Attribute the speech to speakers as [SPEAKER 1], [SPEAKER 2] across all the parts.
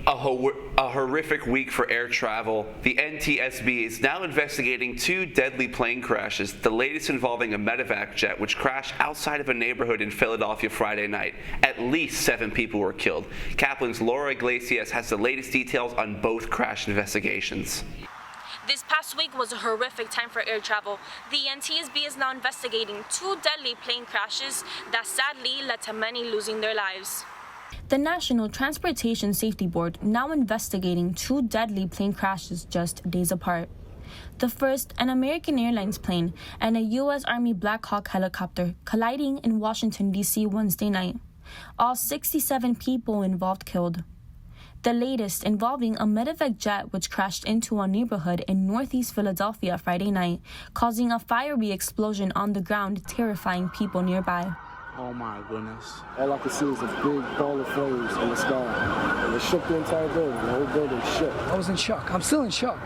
[SPEAKER 1] A horrific week for air travel. The NTSB is now investigating two deadly plane crashes, the latest involving a medevac jet which crashed outside of a neighborhood in Philadelphia Friday night. At least 7 people were killed. Caplin's Laura Iglesias has the latest details on both crash investigations.
[SPEAKER 2] This past week was a horrific time for air travel. The NTSB is now investigating 2 deadly plane crashes that sadly led to many losing their lives.
[SPEAKER 3] The National Transportation Safety Board now investigating 2 deadly plane crashes just days apart. The first, an American Airlines plane and a U.S. Army Black Hawk helicopter colliding in Washington, D.C. Wednesday night. All 67 people involved killed. The latest involving a medevac jet which crashed into a neighborhood in northeast Philadelphia Friday night, causing a fiery explosion on the ground, terrifying people nearby.
[SPEAKER 4] Oh my goodness.
[SPEAKER 5] All I could see was a big ball of flames in the sky. And it shook the entire building. The whole building shook.
[SPEAKER 6] I was in shock. I'm still in shock.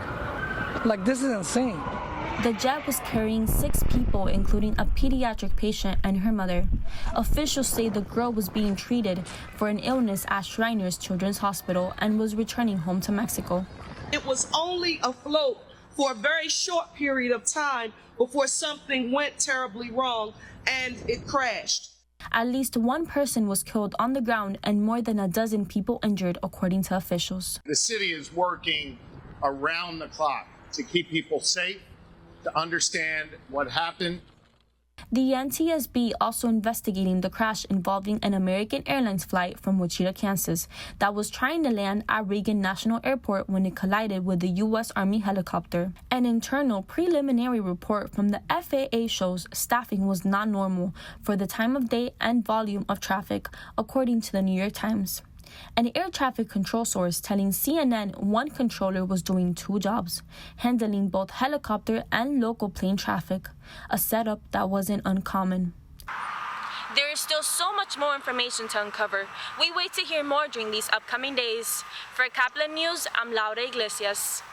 [SPEAKER 6] Like, this is insane.
[SPEAKER 3] The jet was carrying 6 people, including a pediatric patient and her mother. Officials say the girl was being treated for an illness at Shriners Children's Hospital and was returning home to Mexico.
[SPEAKER 7] It was only afloat for a very short period of time before something went terribly wrong and it crashed.
[SPEAKER 3] At least 1 person was killed on the ground and more than a dozen people injured, according to officials.
[SPEAKER 8] The city is working around the clock to keep people safe, to understand what happened.
[SPEAKER 3] The NTSB also investigating the crash involving an American Airlines flight from Wichita, Kansas, that was trying to land at Reagan National Airport when it collided with the U.S. Army helicopter. An internal preliminary report from the FAA shows staffing was not normal for the time of day and volume of traffic, according to the New York Times. An air traffic control source telling CNN 1 controller was doing 2 jobs, handling both helicopter and local plane traffic, a setup that wasn't uncommon.
[SPEAKER 2] There is still so much more information to uncover. We wait to hear more during these upcoming days. For Caplin News, I'm Laura Iglesias.